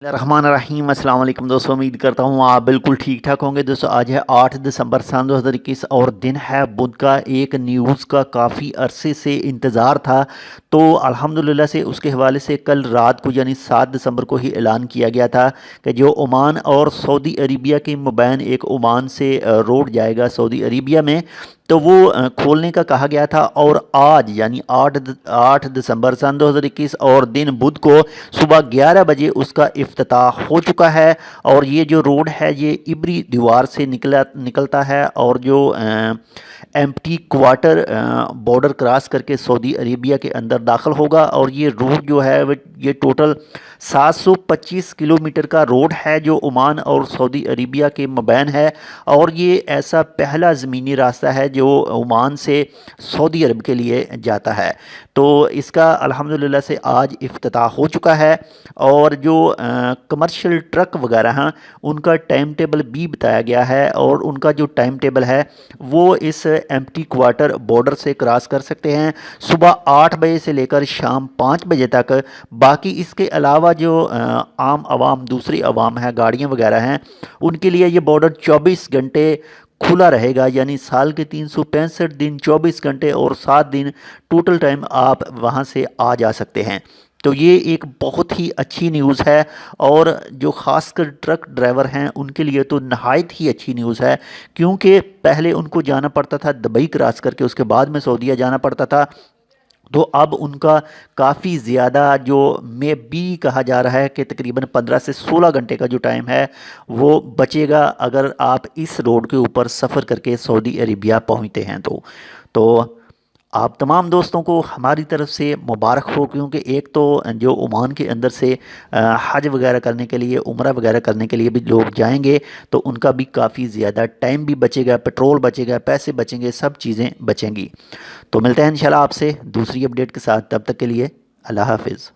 रहमान रहीम। अस्सलाम वालेकुम दोस्तों, उम्मीद करता हूँ आप बिल्कुल ठीक ठाक होंगे। दोस्तों आज है 8 दिसंबर सन 2021 और दिन है बुध का। एक न्यूज़ का काफ़ी अरसे से इंतज़ार था, तो अल्हम्दुलिल्लाह से उसके हवाले से कल रात को यानी 7 दिसंबर को ही ऐलान किया गया था कि जो ओमान और सऊदी अरेबिया के मबैन एक ओमान से रोड जाएगा सऊदी अरेबिया में, तो वो खोलने का कहा गया था। और आज यानी 8 दिसंबर सन 2021 और दिन बुध को सुबह 11 बजे उसका इफ्तिताह हो चुका है। और ये जो रोड है ये इबरी दीवार से निकलता है और जो एम्प्टी क्वार्टर बॉर्डर क्रॉस करके सऊदी अरेबिया के अंदर दाखिल होगा। और ये रोड जो है ये टोटल 725 किलोमीटर का रोड है जो ओमान और सऊदी अरेबिया के मबैन है। और ये ऐसा पहला ज़मीनी रास्ता है जो ओमान से सऊदी अरब के लिए जाता है। तो इसका अल्हम्दुलिल्लाह से आज इफ्तिताह हो चुका है। और जो कमर्शियल ट्रक वगैरह हैं उनका टाइम टेबल भी बताया गया है। और उनका जो टाइम टेबल है वो इस एम्प्टी क्वार्टर बॉर्डर से क्रॉस कर सकते हैं सुबह 8 बजे से लेकर शाम 5 बजे तक। बाकी इसके अलावा जो आम आवाम दूसरी आवाम है, गाड़ियाँ वगैरह हैं, उनके लिए ये बॉर्डर 24 घंटे खुला रहेगा। यानी साल के 365 दिन 24 घंटे और 7 दिन टोटल टाइम आप वहाँ से आ जा सकते हैं। तो ये एक बहुत ही अच्छी न्यूज़ है और जो ख़ासकर ट्रक ड्राइवर हैं उनके लिए तो नहायत ही अच्छी न्यूज़ है, क्योंकि पहले उनको जाना पड़ता था दुबई क्रॉस करके, उसके बाद में सऊदीया जाना पड़ता था। तो अब उनका काफ़ी ज़्यादा जो में भी कहा जा रहा है कि तकरीबन 15 से 16 घंटे का जो टाइम है वो बचेगा अगर आप इस रोड के ऊपर सफ़र करके सऊदी अरेबिया पहुँचते हैं। तो आप तमाम दोस्तों को हमारी तरफ से मुबारक हो, क्योंकि एक तो जो ओमान के अंदर से हज वगैरह करने के लिए, उम्रा वगैरह करने के लिए भी लोग जाएंगे, तो उनका भी काफ़ी ज़्यादा टाइम भी बचेगा, पेट्रोल बचेगा, पैसे बचेंगे, सब चीज़ें बचेंगी। तो मिलते हैं इंशाल्लाह आपसे दूसरी अपडेट के साथ। तब तक के लिए अल्लाह हाफिज़।